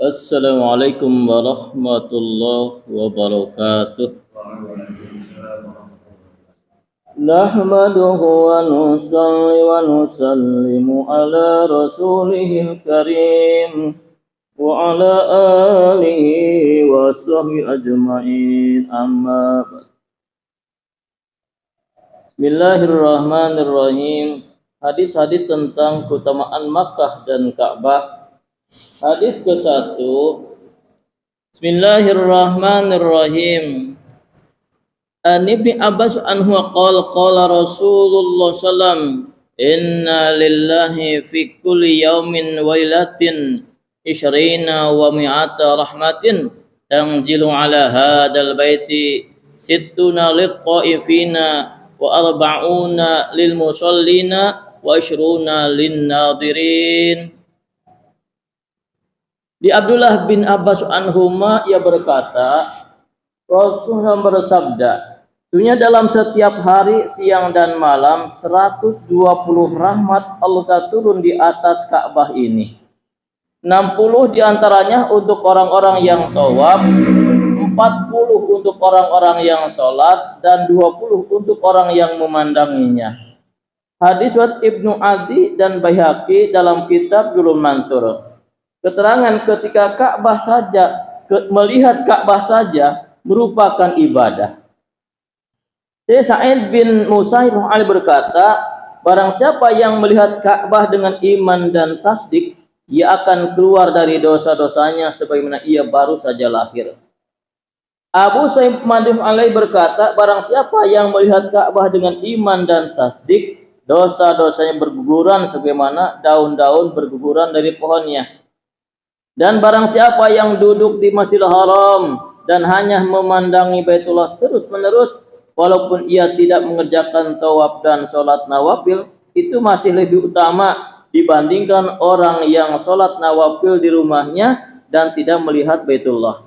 Assalamualaikum warahmatullahi wabarakatuh. Nahmaduhu wa nusalli wa nusallimu ala rasulihil karim wa ala alihi wa sahbihi ajma'in, amma ba'd. Bismillahirrahmanirrahim. Hadis-hadis tentang keutamaan Makkah dan Ka'bah. Hadis ke-1. Bismillahirrahmanirrahim. An Ibni Abbas anhu qala Rasulullah sallam, inna lillahi fi kulli yaumin wa lailatin ishrina wa mi'ata rahmatin tanzilu ala hadal baiti sittuna liqa'ifina wa arba'una lil musallina wa ishruna lin nadirin. Di Abdullah bin Abbas anhuma ia berkata, Rasulullah bersabda, sesungguhnya dalam setiap hari, siang dan malam 120 rahmat Allah turun di atas Ka'bah ini. 60 diantaranya untuk orang-orang yang tawaf, 40 untuk orang-orang yang sholat, dan 20 untuk orang yang memandanginya. Hadis riwayat Ibnu Adi dan Baihaqi dalam kitab Durul Mantur. Keterangan ketika Ka'bah saja, melihat Ka'bah saja merupakan ibadah. Syekh Sa'id bin Musayyib berkata, barang siapa yang melihat Ka'bah dengan iman dan tasdik, ia akan keluar dari dosa-dosanya sebagaimana ia baru saja lahir. Abu Sa'id Madhum berkata, barang siapa yang melihat Ka'bah dengan iman dan tasdik, dosa-dosanya berguguran sebagaimana daun-daun berguguran dari pohonnya. Dan barang siapa yang duduk di Masjidil Haram dan hanya memandangi Baitullah terus-menerus, walaupun ia tidak mengerjakan tawaf dan sholat nawafil, itu masih lebih utama dibandingkan orang yang sholat nawafil di rumahnya dan tidak melihat Baitullah.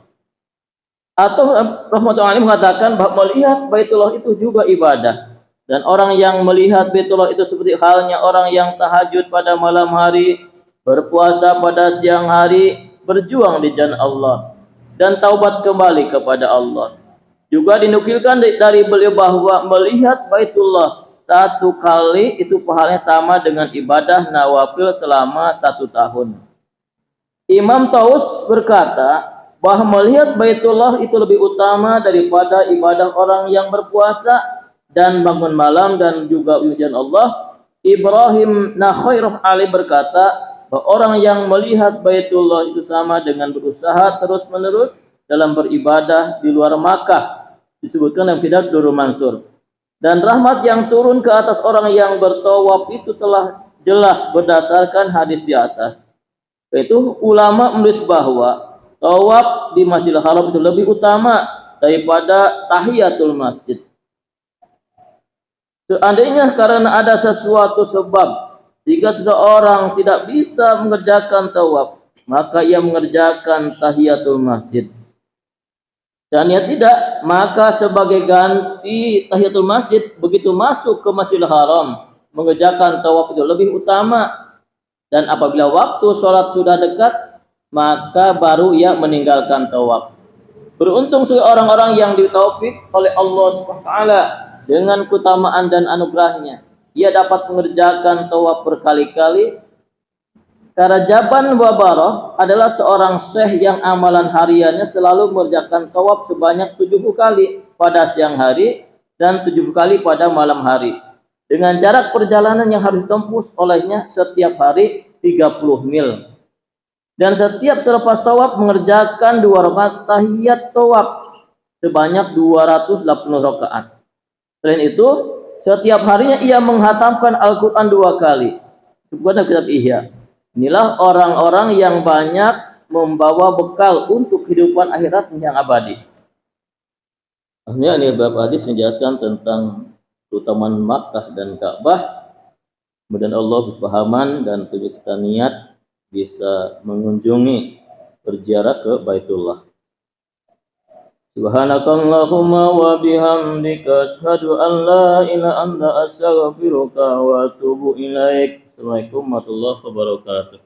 Atau rahmatullahi mengatakan bahwa melihat Baitullah itu juga ibadah. Dan orang yang melihat Baitullah itu seperti halnya orang yang tahajud pada malam hari, berpuasa pada siang hari, berjuang di jalan Allah, dan taubat kembali kepada Allah. Juga dinukilkan dari beliau bahwa melihat Baitullah satu kali itu pahalanya sama dengan ibadah nawafil selama 1 tahun. Imam Taus berkata bahwa melihat Baitullah itu lebih utama daripada ibadah orang yang berpuasa dan bangun malam dan juga ujian Allah. Ibrahim Nakhairah Ali berkata, orang yang melihat Baitullah itu sama dengan berusaha terus-menerus dalam beribadah di luar Makkah. Disebutkan dalam kitab Durul Mansur. Dan rahmat yang turun ke atas orang yang bertawaf itu telah jelas berdasarkan hadis di atas. Yaitu ulama menulis bahwa tawaf di Masjidil Haram itu lebih utama daripada tahiyatul masjid. Seandainya karena ada sesuatu sebab jika seseorang tidak bisa mengerjakan tawaf, maka ia mengerjakan tahiyatul masjid. Dan ia tidak, maka sebagai ganti tahiyatul masjid, begitu masuk ke Masjidil Haram, mengerjakan tawaf itu lebih utama. Dan apabila waktu sholat sudah dekat, maka baru ia meninggalkan tawaf. Beruntung orang-orang yang ditaufik oleh Allah SWT dengan keutamaan dan anugerahnya. Ia dapat mengerjakan tawaf berkali-kali. Karajaban Wabarah adalah seorang syekh yang amalan hariannya selalu mengerjakan tawaf sebanyak 70 kali pada siang hari dan 70 kali pada malam hari. Dengan jarak perjalanan yang harus ditempuh olehnya setiap hari 30 mil. Dan setiap selepas tawaf mengerjakan 2 rakaat tahiyat tawaf sebanyak 280 rakaat. Selain itu, setiap harinya ia menghatamkan Al-Quran 2 kali. Sebuah kitab Ihya. Inilah orang-orang yang banyak membawa bekal untuk kehidupan akhirat yang abadi. Akhirnya ini beberapa hadis menjelaskan tentang keutamaan Makkah dan Ka'bah. Kemudian Allah berpahaman dan tujuan kita niat bisa mengunjungi berziarah ke Baitullah. Subhanakallahumma wa bihamdika asyhadu an la ilaha illa anta astaghfiruka wa atubu ilaik. Assalamualaikum warahmatullahi wabarakatuh.